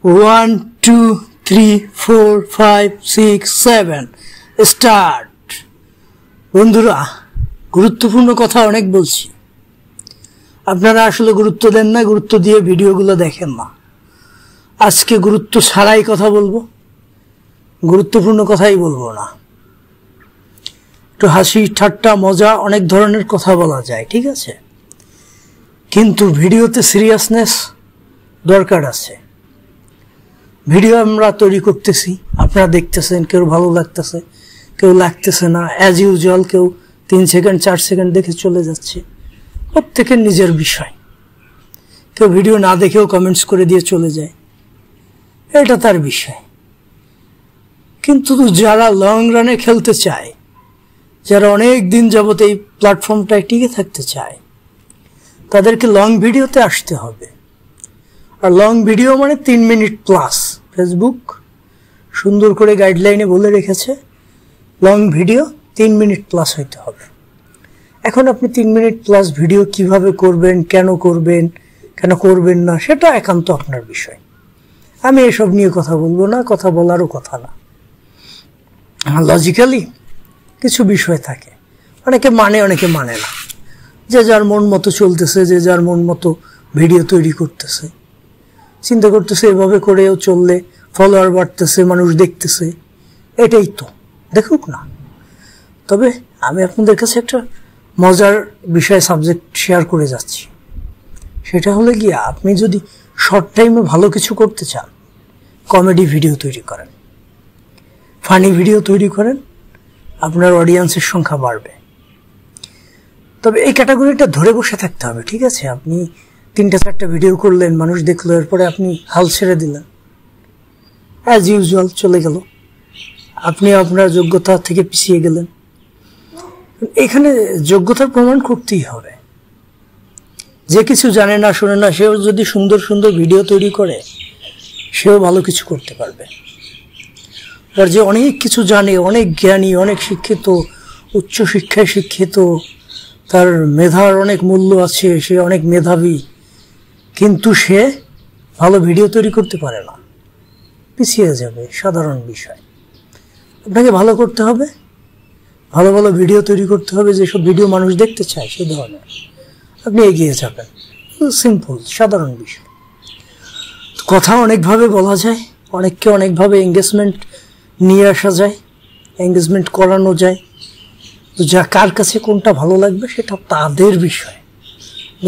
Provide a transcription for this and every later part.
1 2 3 4 5 6 7 start. বন্ধুরা, গুরুত্বপূর্ণ কথা অনেক বলছি, আপনারা আসলে গুরুত্ব দেন না, গুরুত্ব দিয়ে ভিডিওগুলো দেখেন না। আজকে গুরুত্ব ছাড়াই কথা বলবো, গুরুত্বপূর্ণ কথাই বলবো না। একটু হাসি ঠাট্টা মজা অনেক ধরনের কথা বলা যায়, ঠিক আছে, কিন্তু ভিডিওতে সিরিয়াসনেস দরকার আছে। ভিডিও আমরা তৈরি করতেছি, আপনারা দেখতেছেন, কেউ ভালো লাগতেছে, কেউ লাগতেছে না, অ্যাজ ইউজুয়াল কেউ 3 সেকেন্ড 4 সেকেন্ড দেখে চলে যাচ্ছে। প্রত্যেকের নিজের বিষয়, কেউ ভিডিও না দেখেও কমেন্টস করে দিয়ে চলে যায়, এটা তার বিষয়। কিন্তু যারা লং রানে খেলতে চায়, যারা অনেক দিন যাবত এই প্ল্যাটফর্মটায় টিকে থাকতে চায়, তাদেরকে লং ভিডিওতে আসতে হবে। আর লং ভিডিও মানে 3 মিনিট প্লাস। ফেসবুক সুন্দর করে গাইডলাইনে বলে রেখেছে লং ভিডিও 3 মিনিট প্লাস হইতে হবে। এখন আপনি 3 মিনিট প্লাস ভিডিও কিভাবে করবেন, কেন করবেন না, সেটা একান্ত আপনার বিষয়। আমি এসব নিয়ে কথা বলবো না, কথা বলারও কথা না। লজিক্যালি কিছু বিষয় থাকে, অনেকে মানে অনেকে মানে না। যে যার মন মতো চলতেছে, যে যার মন মতো ভিডিও তৈরি করতেছে, চিন্তা করতেছে এভাবে করেও চললে ফলোয়ার বাড়তেছে, মানুষ দেখতেছে, এটাই তো দেখুক না। তবে আমি আপনাদের কাছে একটা মজার বিষয় সাবজেক্ট শেয়ার করে যাচ্ছি। সেটা হলে গিয়ে, আপনি যদি শর্ট টাইমে ভালো কিছু করতে চান, কমেডি ভিডিও তৈরি করেন, ফানি ভিডিও তৈরি করেন, আপনার অডিয়েন্সের সংখ্যা বাড়বে। তবে এই ক্যাটাগরিটা ধরে বসে থাকতে হবে, ঠিক আছে। আপনি 3-4টা ভিডিও করলেন, মানুষ দেখলো, এরপরে আপনি হাল ছেড়ে দিলেন, অ্যাজ ইউজুয়াল চলে গেল, আপনি আপনার যোগ্যতা থেকে পিছিয়ে গেলেন। এখানে যোগ্যতার প্রমাণ করতেই হবে। যে কিছু জানে না, শোনে না, সেও যদি সুন্দর সুন্দর ভিডিও তৈরি করে, সেও ভালো কিছু করতে পারবে। আর যে অনেক কিছু জানে, অনেক জ্ঞানী, অনেক শিক্ষিত, উচ্চ শিক্ষায় শিক্ষিত, তার মেধার অনেক মূল্য আছে, সে অনেক মেধাবী, কিন্তু সে ভালো ভিডিও তৈরি করতে পারে না, পিছিয়ে যাবে। সাধারণ বিষয়। আপনাকে ভালো করতে হবে, ভালো ভালো ভিডিও তৈরি করতে হবে, যেসব ভিডিও মানুষ দেখতে চায় সেই ধরনের, আপনি এগিয়ে যাবেন। সিম্পল, সাধারণ বিষয়। কথা অনেকভাবে বলা যায়, অনেককে অনেকভাবে এঙ্গেজমেন্ট নিয়ে আসা যায়, এঙ্গেজমেন্ট করানো যায়। তো যা কার কাছে কোনটা ভালো লাগবে সেটা তাদের বিষয়,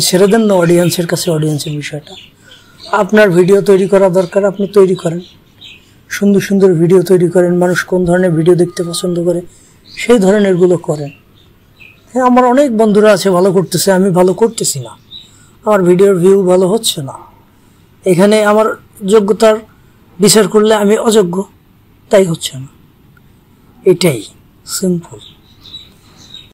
ছেড়ে দেন না অডিয়েন্সের কাছে অডিয়েন্সের বিষয়টা। আপনার ভিডিও তৈরি করা দরকার, আপনি তৈরি করেন, সুন্দর সুন্দর ভিডিও তৈরি করেন। মানুষ কোন ধরনের ভিডিও দেখতে পছন্দ করে সেই ধরনেরগুলো করেন। হ্যাঁ, আমার অনেক বন্ধুরা আছে ভালো করতেছে, আমি ভালো করতেছি না, আমার ভিডিওর ভিউ ভালো হচ্ছে না। এখানে আমার যোগ্যতার বিচার করলে আমি অযোগ্য, তাই হচ্ছে না। এটাই সিম্পল।